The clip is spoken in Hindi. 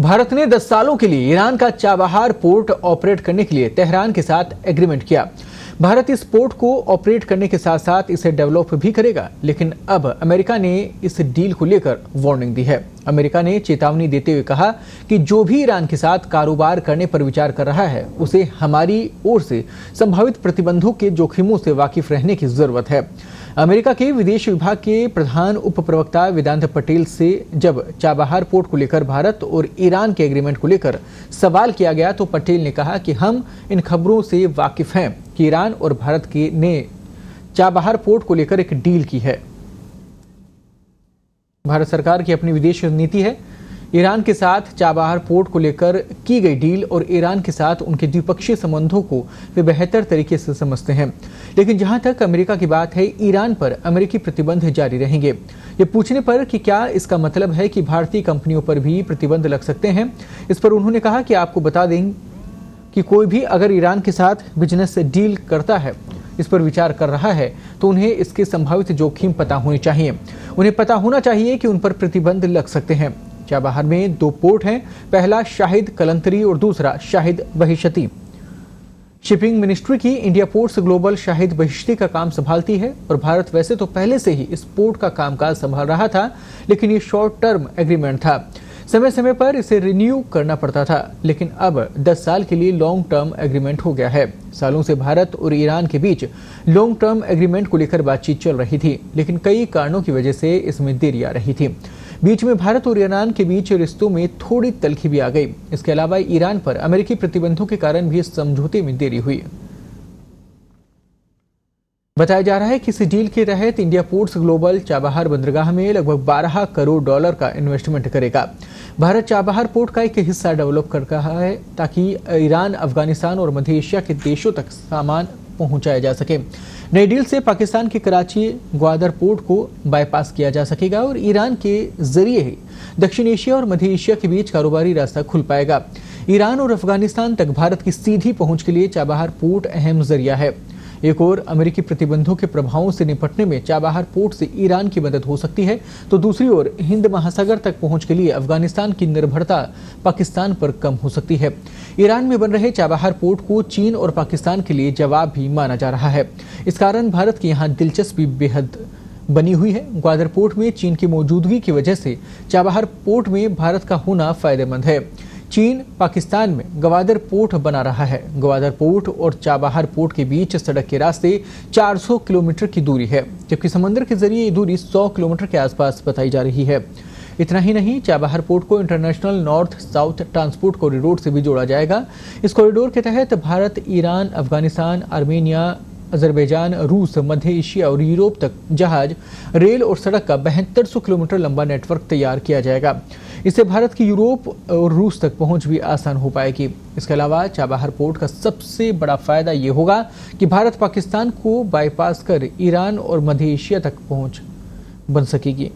भारत ने 10 सालों के लिए ईरान का चाबहार पोर्ट ऑपरेट करने के लिए तेहरान के साथ एग्रीमेंट किया। भारत इस पोर्ट को ऑपरेट करने के साथ साथ इसे डेवलप भी करेगा, लेकिन अब अमेरिका ने इस डील को लेकर वार्निंग दी है। अमेरिका ने चेतावनी देते हुए कहा कि जो भी ईरान के साथ कारोबार करने पर विचार कर रहा है, उसे हमारी ओर से संभावित प्रतिबंधों के जोखिमों से वाकिफ रहने की जरूरत है। अमेरिका के विदेश विभाग के प्रधान उप प्रवक्ता वेदांत पटेल से जब चाबहार पोर्ट को लेकर भारत और ईरान के एग्रीमेंट को लेकर सवाल किया गया तो पटेल ने कहा कि हम इन खबरों से वाकिफ हैं कि ईरान और भारत ने चाबहार पोर्ट को लेकर एक डील की है। भारत सरकार की अपनी विदेश नीति है। ईरान के साथ चाबहार पोर्ट को लेकर की गई डील और ईरान के साथ उनके द्विपक्षीय संबंधों को वे बेहतर तरीके से समझते हैं, लेकिन जहां तक अमेरिका की बात है, ईरान पर अमेरिकी प्रतिबंध जारी रहेंगे। ये पूछने पर कि क्या इसका मतलब है कि भारतीय कंपनियों पर भी प्रतिबंध लग सकते हैं, इस पर उन्होंने कहा कि आपको बता दें कि कोई भी अगर ईरान के साथ बिजनेस डील करता है, इस पर विचार कर रहा है, तो उन्हें इसके संभावित जोखिम पता होने चाहिए। उन्हें पता होना चाहिए कि उन पर प्रतिबंध लग सकते हैं। चाबहार में 2 पोर्ट हैं, पहला शाहिद कलंतरी और दूसरा शाहिद बहिश्ती। शिपिंग मिनिस्ट्री की India ports global Shahid Bahishti का काम संभालती है और भारत वैसे तो पहले से ही इस पोर्ट का कामकाज संभाल रहा था, लेकिन ये शॉर्ट टर्म एग्रीमेंट था। समय समय पर इसे रिन्यू करना पड़ता था, लेकिन अब 10 साल के लिए लॉन्ग टर्म एग्रीमेंट हो गया है। सालों से भारत और ईरान के बीच लॉन्ग टर्म एग्रीमेंट को लेकर बातचीत चल रही थी, लेकिन कई कारणों की वजह से इसमें देरी आ रही थी। बीच में भारत और ईरान के बीच रिश्तों में थोड़ी तल्खी भी आ गई। इसके अलावा ईरान पर अमेरिकी प्रतिबंधों के कारण भी इस समझौते में देरी हुई। बताया जा रहा है कि इस डील के तहत इंडिया पोर्ट्स ग्लोबल चाबहार बंदरगाह में लगभग $12 करोड़ का इन्वेस्टमेंट करेगा। भारत चाबहार पोर्ट का एक हिस्सा डेवलप कर रहा है ताकि ईरान, अफगानिस्तान और मध्य एशिया के देशों तक सामान पहुंचाया जा सके। नई डील से पाकिस्तान के कराची ग्वादर पोर्ट को बाईपास किया जा सकेगा और ईरान के जरिए ही दक्षिण एशिया और मध्य एशिया के बीच कारोबारी रास्ता खुल पाएगा। ईरान और अफगानिस्तान तक भारत की सीधी पहुंच के लिए चाबहार पोर्ट अहम जरिया है। एक और अमेरिकी प्रतिबंधों के प्रभावों से निपटने में चाबहार पोर्ट से ईरान की मदद हो सकती है, तो दूसरी ओर हिंद महासागर तक पहुंच के लिए अफगानिस्तान की निर्भरता पाकिस्तान पर कम हो सकती है। ईरान में बन रहे चाबहार पोर्ट को चीन और पाकिस्तान के लिए जवाब भी माना जा रहा है। इस कारण भारत की यहाँ दिलचस्पी बेहद बनी हुई है। ग्वादर पोर्ट में चीन की मौजूदगी की वजह से चाबहार पोर्ट में भारत का होना फायदेमंद है। चीन पाकिस्तान में ग्वादर पोर्ट बना रहा है। ग्वादर पोर्ट और चाबहार पोर्ट के बीच सड़क के रास्ते 400 किलोमीटर की दूरी है, जबकि समंदर के जरिए ये दूरी 100 किलोमीटर के आसपास बताई जा रही है। इतना ही नहीं, चाबहार पोर्ट को international north south transport corridor से भी जोड़ा जाएगा। इस कॉरिडोर के तहत Bharat, Iran, Afghanistan, Armenia, Azerbaijan, रूस, मध्य एशिया और यूरोप तक जहाज, रेल और सड़क का 7200 किलोमीटर लंबा नेटवर्क तैयार किया जाएगा। इससे भारत की यूरोप और रूस तक पहुंच भी आसान हो पाएगी। इसके अलावा चाबहार पोर्ट का सबसे बड़ा फायदा ये होगा कि भारत पाकिस्तान को बाईपास कर ईरान और मध्य एशिया तक पहुंच बन सकेगी।